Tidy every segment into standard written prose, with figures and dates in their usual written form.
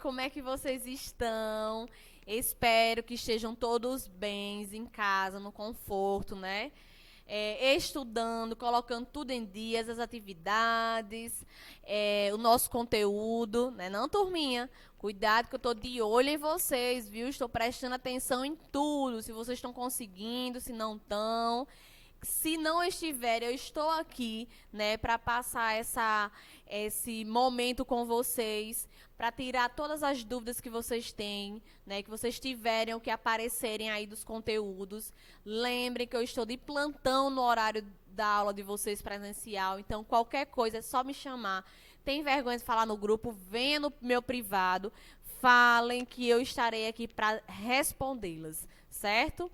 Como é que vocês estão? Espero que estejam todos bem em casa, no conforto, né? Estudando, colocando tudo em dias, as atividades, o nosso conteúdo, né? Não, turminha? Cuidado que eu estou de olho em vocês, viu? Estou prestando atenção em tudo, se vocês estão conseguindo, se não estão. Se não estiver, eu estou aqui, né, para passar esse momento com vocês, para tirar todas as dúvidas que vocês têm, né, que vocês tiverem, o que aparecerem aí dos conteúdos. Lembrem que eu estou de plantão no horário da aula de vocês presencial, então qualquer coisa é só me chamar. Tem vergonha de falar no grupo, venha no meu privado, falem que eu estarei aqui para respondê-las, certo?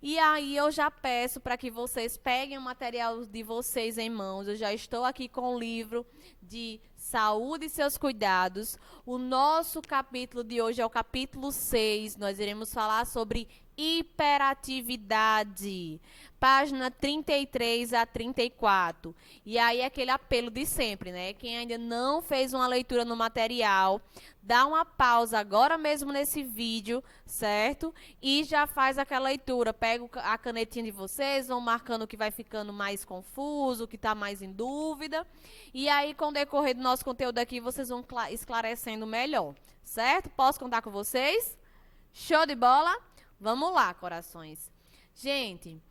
E aí eu já peço para que vocês peguem o material de vocês em mãos. Eu já estou aqui com o livro de Saúde e seus cuidados. O nosso capítulo de hoje é o capítulo 6. Nós iremos falar sobre hiperatividade. Página 33 a 34. E aí aquele apelo de sempre, né? Quem ainda não fez uma leitura no material, dá uma pausa agora mesmo nesse vídeo, certo? E já faz aquela leitura. Pega a canetinha de vocês, vão marcando o que vai ficando mais confuso, o que está mais em dúvida. E aí, com o decorrer do nosso conteúdo aqui, vocês vão esclarecendo melhor, certo? Posso contar com vocês? Show de bola? Vamos lá, corações. Gente,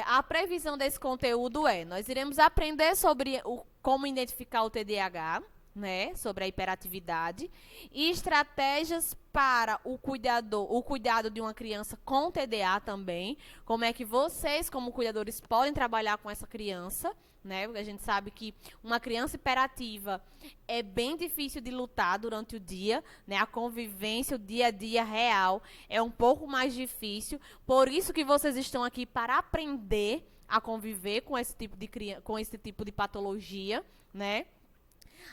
a previsão desse conteúdo nós iremos aprender sobre como identificar o TDAH, né, sobre a hiperatividade, e estratégias para o cuidado de uma criança com TDA também, como é que vocês, como cuidadores, podem trabalhar com essa criança, né, porque a gente sabe que uma criança hiperativa é bem difícil de lutar durante o dia, né, a convivência, o dia a dia real é um pouco mais difícil, por isso que vocês estão aqui para aprender a conviver com esse tipo de patologia, né.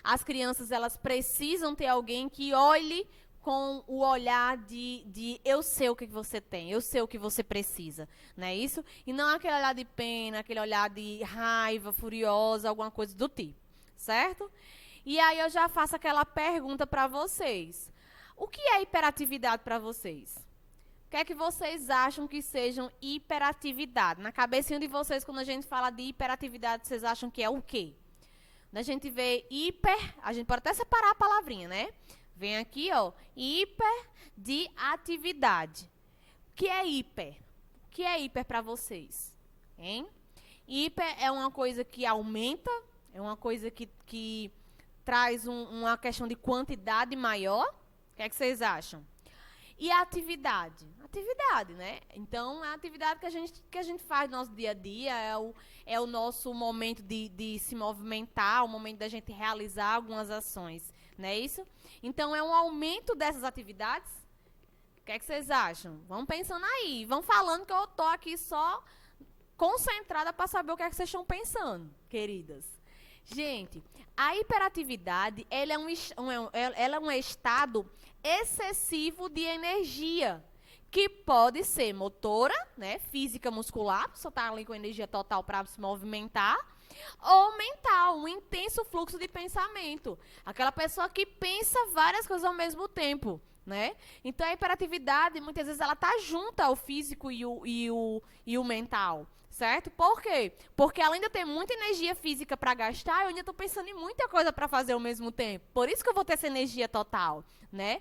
As crianças, elas precisam ter alguém que olhe com o olhar de eu sei o que você tem, eu sei o que você precisa, não é isso? E não aquele olhar de pena, aquele olhar de raiva, furiosa, alguma coisa do tipo, certo? E aí eu já faço aquela pergunta para vocês. O que é hiperatividade para vocês? O que é que vocês acham que sejam hiperatividade? Na cabecinha de vocês, quando a gente fala de hiperatividade, vocês acham que é o quê? A gente vê hiper, a gente pode até separar a palavrinha, né? Vem aqui, ó, hiper de atividade. O que é hiper? O que é hiper para vocês? Hein? Hiper é uma coisa que aumenta, é uma coisa que traz uma questão de quantidade maior. O que é que vocês acham? E a atividade? Atividade, né? Então, a atividade que a gente faz no nosso dia a dia é o nosso momento de se movimentar, o momento da gente realizar algumas ações, não é isso? Então, é um aumento dessas atividades? O que é que vocês acham? Vão pensando aí, vão falando que eu estou aqui só concentrada para saber o que é que vocês estão pensando, queridas. Gente, a hiperatividade, ela é um estado excessivo de energia, que pode ser motora, né, física muscular, você está ali com energia total para se movimentar, ou mental, um intenso fluxo de pensamento. Aquela pessoa que pensa várias coisas ao mesmo tempo, né? Então, a hiperatividade, muitas vezes, ela está junta ao físico e o mental, certo? Por quê? Porque além de eu ter muita energia física para gastar, eu ainda estou pensando em muita coisa para fazer ao mesmo tempo. Por isso que eu vou ter essa energia total, né?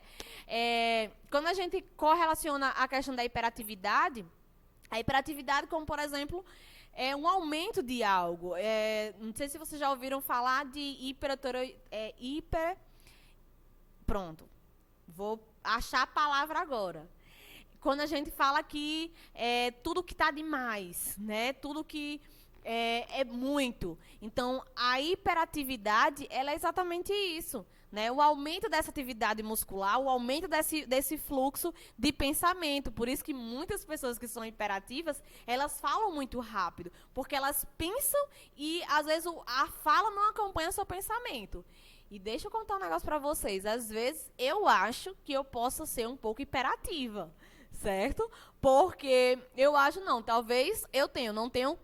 Quando a gente correlaciona a questão da hiperatividade, a hiperatividade como, por exemplo, é um aumento de algo. Não sei se vocês já ouviram falar de Pronto. Vou achar a palavra agora. Quando a gente fala que tudo que está demais, né? Tudo que é muito. Então, a hiperatividade, ela é exatamente isso, né? O aumento dessa atividade muscular, o aumento desse fluxo de pensamento. Por isso que muitas pessoas que são hiperativas, elas falam muito rápido, porque elas pensam e, às vezes, a fala não acompanha o seu pensamento. E deixa eu contar um negócio para vocês. Às vezes, eu acho que eu posso ser um pouco hiperativa, certo? Porque eu acho, não, talvez não tenho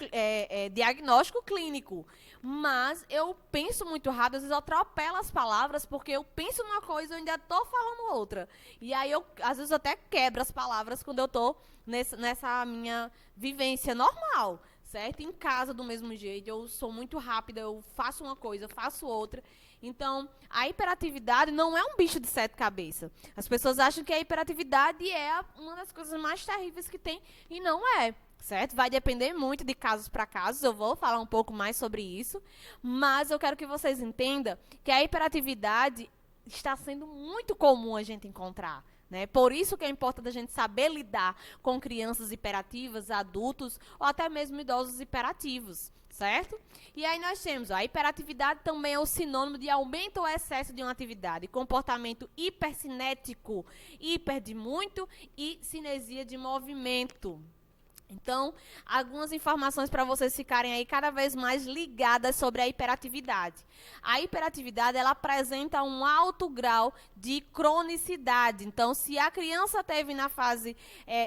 diagnóstico clínico, mas eu penso muito rápido, às vezes eu atropelo as palavras, porque eu penso numa coisa e eu ainda estou falando outra. E aí, às vezes, eu até quebro as palavras quando eu estou nessa minha vivência normal, certo? Em casa, do mesmo jeito, eu sou muito rápida, eu faço uma coisa, faço outra. Então, a hiperatividade não é um bicho de sete cabeças. As pessoas acham que a hiperatividade é uma das coisas mais terríveis que tem, e não é, certo? Vai depender muito de casos para casos, eu vou falar um pouco mais sobre isso, mas eu quero que vocês entendam que a hiperatividade está sendo muito comum a gente encontrar. Né? Por isso que é importante a gente saber lidar com crianças hiperativas, adultos ou até mesmo idosos hiperativos, certo? E aí nós temos, a hiperatividade também é o sinônimo de aumento ou excesso de uma atividade, comportamento hipercinético, hiper de muito e cinesia de movimento. Então, algumas informações para vocês ficarem aí cada vez mais ligadas sobre a hiperatividade. A hiperatividade, ela apresenta um alto grau de cronicidade. Então, se a criança teve na fase,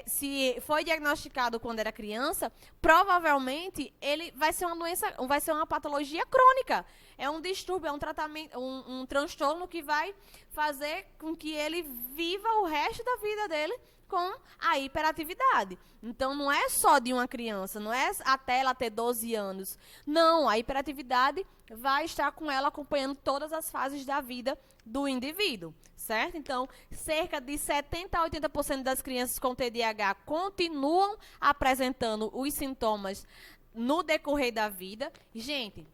se foi diagnosticado quando era criança, provavelmente ele vai ser uma doença, vai ser uma patologia crônica. É um distúrbio, é um tratamento, um transtorno que vai fazer com que ele viva o resto da vida dele com a hiperatividade. Então, não é só de uma criança, não é até ela ter 12 anos. Não, a hiperatividade vai estar com ela acompanhando todas as fases da vida do indivíduo, certo? Então, cerca de 70% a 80% das crianças com TDAH continuam apresentando os sintomas no decorrer da vida. Gente,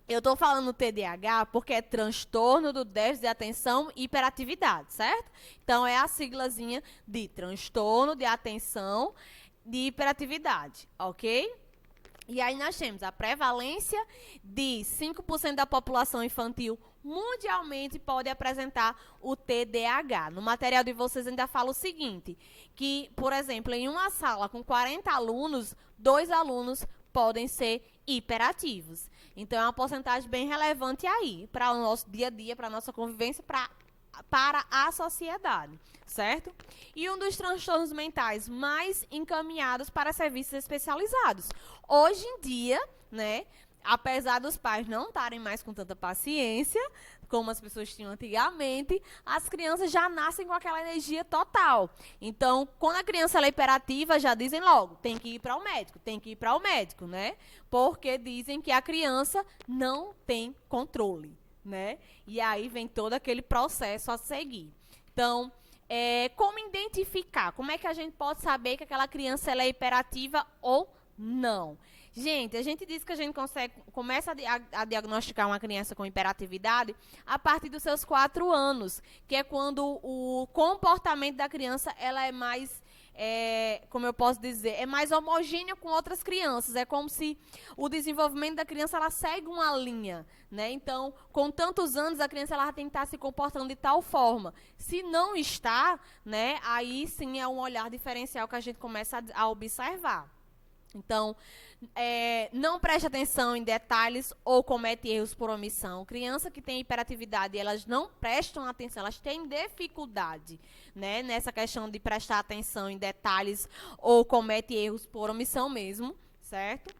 eu estou falando TDAH porque é transtorno do déficit de atenção e hiperatividade, certo? Então, é a siglazinha de transtorno de atenção de hiperatividade, ok? E aí nós temos a prevalência de 5% da população infantil mundialmente pode apresentar o TDAH. No material de vocês ainda fala o seguinte, que, por exemplo, em uma sala com 40 alunos, 2 alunos podem ser hiperativos. Então, é uma porcentagem bem relevante aí, para o nosso dia a dia, para a nossa convivência, para a sociedade, certo? E um dos transtornos mentais mais encaminhados para serviços especializados. Hoje em dia, né, apesar dos pais não estarem mais com tanta paciência, como as pessoas tinham antigamente, as crianças já nascem com aquela energia total. Então, quando a criança é hiperativa, já dizem logo, tem que ir para o médico, né? Porque dizem que a criança não tem controle, né? E aí vem todo aquele processo a seguir. Então, como identificar? Como é que a gente pode saber que aquela criança ela é hiperativa ou não? Gente, a gente diz que a gente começa a diagnosticar uma criança com hiperatividade a partir dos seus 4 anos, que é quando o comportamento da criança ela é mais, como eu posso dizer, é mais homogêneo com outras crianças. É como se o desenvolvimento da criança ela segue uma linha, né? Então, com tantos anos, a criança ela tem que estar se comportando de tal forma. Se não está, né, aí sim é um olhar diferencial que a gente começa a observar. Então, não preste atenção em detalhes ou comete erros por omissão. Criança que tem hiperatividade, elas não prestam atenção, elas têm dificuldade, né, nessa questão de prestar atenção em detalhes ou comete erros por omissão mesmo, certo?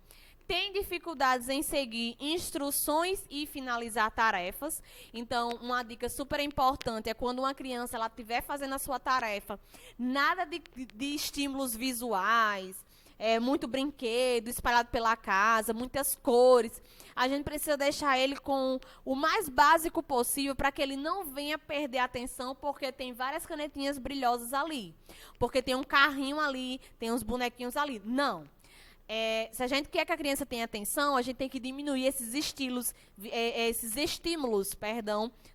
Tem dificuldades em seguir instruções e finalizar tarefas. Então, uma dica super importante é quando uma criança ela estiver fazendo a sua tarefa, nada de estímulos visuais, muito brinquedo espalhado pela casa, muitas cores. A gente precisa deixar ele com o mais básico possível para que ele não venha perder a atenção, porque tem várias canetinhas brilhosas ali, porque tem um carrinho ali, tem uns bonequinhos ali. Não. Se a gente quer que a criança tenha atenção, a gente tem que diminuir esses estímulos,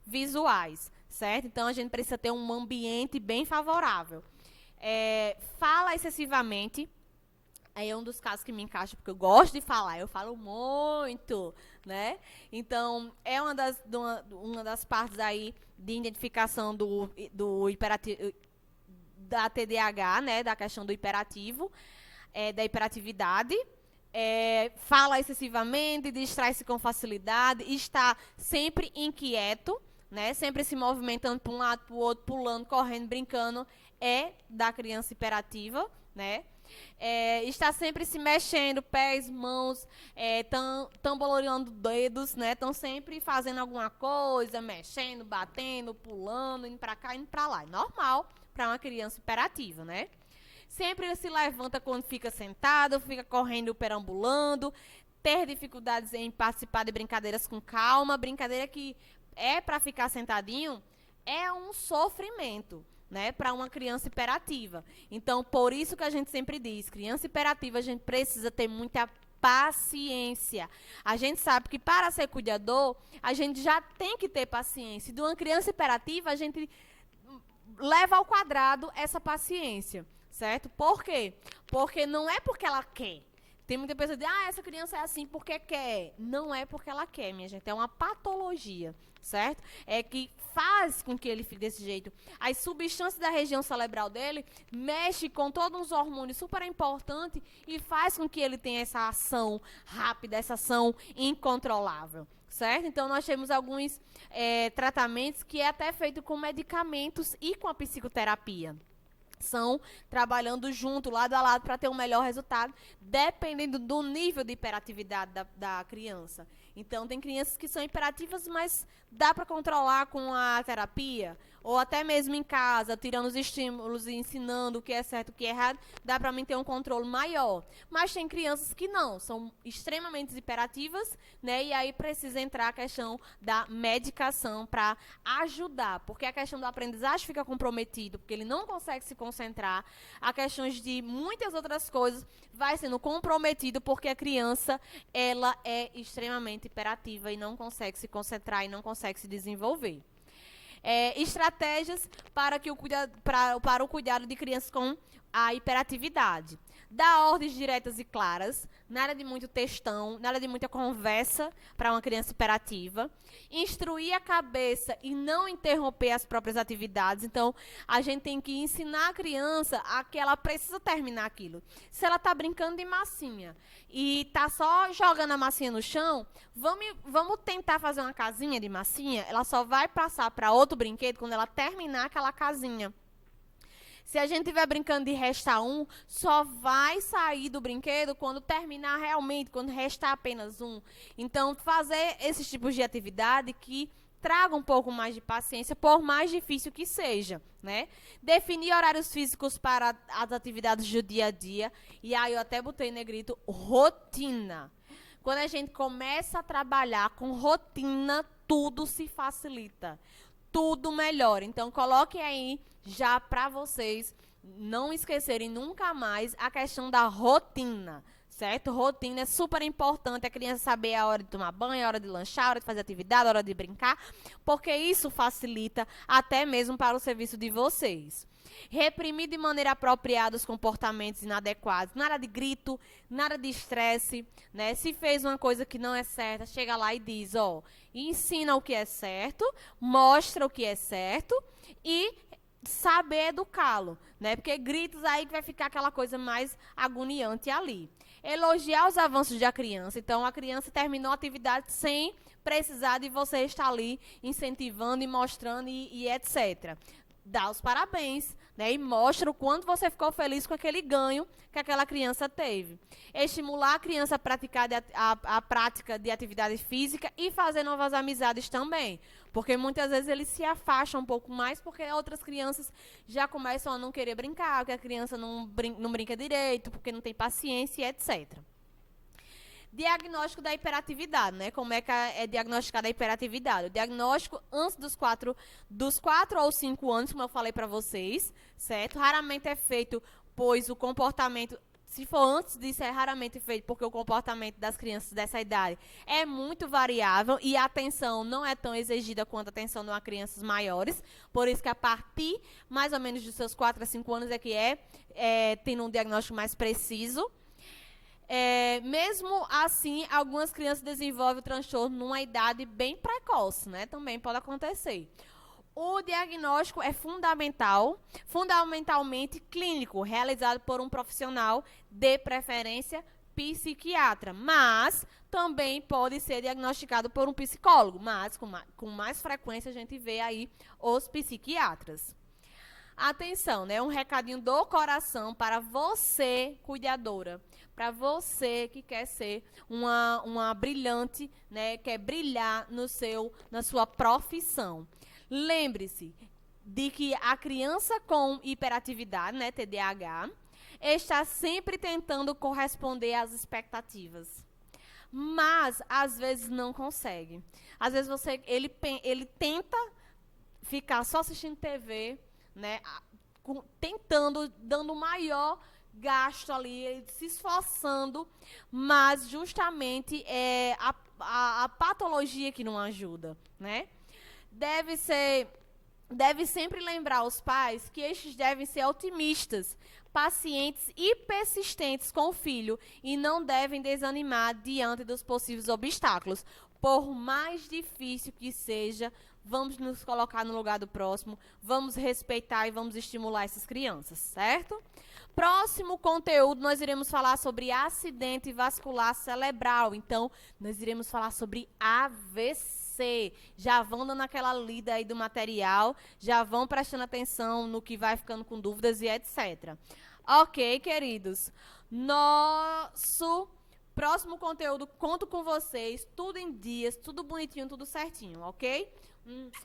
visuais, certo? Então, a gente precisa ter um ambiente bem favorável. Fala excessivamente. Aí é um dos casos que me encaixa, porque eu gosto de falar, eu falo muito, né? Então, é uma das partes aí de identificação da TDAH, né? Da questão do hiperativo, da hiperatividade. Fala excessivamente, distrai-se com facilidade, está sempre inquieto, né? Sempre se movimentando para um lado, para o outro, pulando, correndo, brincando. é da criança hiperativa, né? Está sempre se mexendo, pés, mãos, tamboloreando dedos, né? Estão sempre fazendo alguma coisa, mexendo, batendo, pulando, indo para cá, indo para lá. É normal para uma criança hiperativa, né? Sempre se levanta quando fica sentado, fica correndo, perambulando, ter dificuldades em participar de brincadeiras com calma, brincadeira que é para ficar sentadinho, é um sofrimento, né, para uma criança hiperativa. Então, por isso que a gente sempre diz, criança hiperativa, a gente precisa ter muita paciência. A gente sabe que para ser cuidador, a gente já tem que ter paciência. E de uma criança hiperativa, a gente leva ao quadrado essa paciência, certo? Por quê? Porque não é porque ela quer. Tem muita pessoa que diz, essa criança é assim porque quer. Não é porque ela quer, minha gente. É uma patologia, certo? É que faz com que ele fique desse jeito. As substâncias da região cerebral dele mexe com todos os hormônios super importantes e faz com que ele tenha essa ação rápida, essa ação incontrolável, certo? Então, nós temos alguns tratamentos que é até feito com medicamentos e com a psicoterapia. São trabalhando junto, lado a lado, para ter um melhor resultado, dependendo do nível de hiperatividade da criança. Então, tem crianças que são hiperativas, mas dá para controlar com a terapia, ou até mesmo em casa, tirando os estímulos e ensinando o que é certo e o que é errado, dá para mim ter um controle maior. Mas tem crianças que não, são extremamente hiperativas, né? E aí precisa entrar a questão da medicação para ajudar, porque a questão da aprendizagem fica comprometido, porque ele não consegue se concentrar, a questões de muitas outras coisas vai sendo comprometido, porque a criança, ela é extremamente hiperativa e não consegue se concentrar e não consegue se desenvolver. Estratégias para o cuidado de crianças com a hiperatividade. Dar ordens diretas e claras, nada de muito textão, nada de muita conversa para uma criança hiperativa. Instruir a cabeça e não interromper as próprias atividades. Então, a gente tem que ensinar a criança a que ela precisa terminar aquilo. Se ela está brincando de massinha e está só jogando a massinha no chão, vamos tentar fazer uma casinha de massinha. Ela só vai passar para outro brinquedo quando ela terminar aquela casinha. Se a gente estiver brincando de restar um, só vai sair do brinquedo quando terminar realmente, quando restar apenas um. Então, fazer esses tipos de atividade que traga um pouco mais de paciência, por mais difícil que seja, né? Definir horários físicos para as atividades do dia a dia. E aí eu até botei em negrito, rotina. Quando a gente começa a trabalhar com rotina, tudo se facilita. Tudo melhora. Então, coloquem aí já para vocês não esquecerem nunca mais a questão da rotina, certo? Rotina é super importante, a criança saber a hora de tomar banho, a hora de lanchar, a hora de fazer atividade, a hora de brincar, porque isso facilita até mesmo para o serviço de vocês. Reprimir de maneira apropriada os comportamentos inadequados. Nada de grito, nada de estresse, né? Se fez uma coisa que não é certa, chega lá e diz, ensina o que é certo, mostra o que é certo e saber educá-lo, né? Porque gritos aí que vai ficar aquela coisa mais agoniante ali. Elogiar os avanços da criança. Então, a criança terminou a atividade sem precisar de você estar ali incentivando e mostrando e etc. Dá os parabéns, né? E mostra o quanto você ficou feliz com aquele ganho que aquela criança teve. Estimular a criança a praticar a prática de atividade física e fazer novas amizades também. Porque muitas vezes eles se afastam um pouco mais porque outras crianças já começam a não querer brincar, porque a criança não brinca direito, porque não tem paciência, etc. Diagnóstico da hiperatividade, né? Como é que é diagnosticada a hiperatividade? O diagnóstico antes dos 4 ou 5 anos, como eu falei para vocês, certo? Raramente é feito, pois o comportamento, se for antes disso, é raramente feito, porque o comportamento das crianças dessa idade é muito variável e a atenção não é tão exigida quanto a atenção de uma crianças maiores. Por isso que a partir, mais ou menos, dos seus 4 a 5 anos é que tendo um diagnóstico mais preciso. Mesmo assim, algumas crianças desenvolvem o transtorno numa idade bem precoce, né? Também pode acontecer. O diagnóstico é fundamentalmente clínico, realizado por um profissional, de preferência psiquiatra, mas também pode ser diagnosticado por um psicólogo, mas com mais frequência a gente vê aí os psiquiatras. Atenção, né? Um recadinho do coração para você, cuidadora. Para você que quer ser uma brilhante, né? Quer brilhar na sua profissão. Lembre-se de que a criança com hiperatividade, né? TDAH, está sempre tentando corresponder às expectativas. Mas, às vezes, não consegue. Às vezes, ele tenta ficar só assistindo TV, né, tentando, dando o maior gasto ali, se esforçando, mas justamente é a patologia que não ajuda, né? Deve sempre lembrar os pais que estes devem ser otimistas, pacientes e persistentes com o filho e não devem desanimar diante dos possíveis obstáculos. Por mais difícil que seja, vamos nos colocar no lugar do próximo, vamos respeitar e vamos estimular essas crianças, certo? Próximo conteúdo, nós iremos falar sobre acidente vascular cerebral. Então, nós iremos falar sobre AVC. Já vão dando aquela lida aí do material, já vão prestando atenção no que vai ficando com dúvidas e etc. Ok, queridos. Nosso próximo conteúdo, conto com vocês, tudo em dias, tudo bonitinho, tudo certinho, ok?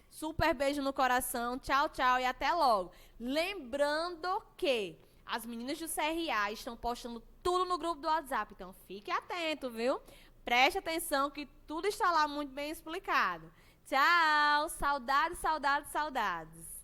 Super beijo no coração, tchau, tchau e até logo. Lembrando que as meninas do CRA estão postando tudo no grupo do WhatsApp, então fique atento, viu? Preste atenção que tudo está lá muito bem explicado. Tchau, saudades, saudades, saudades.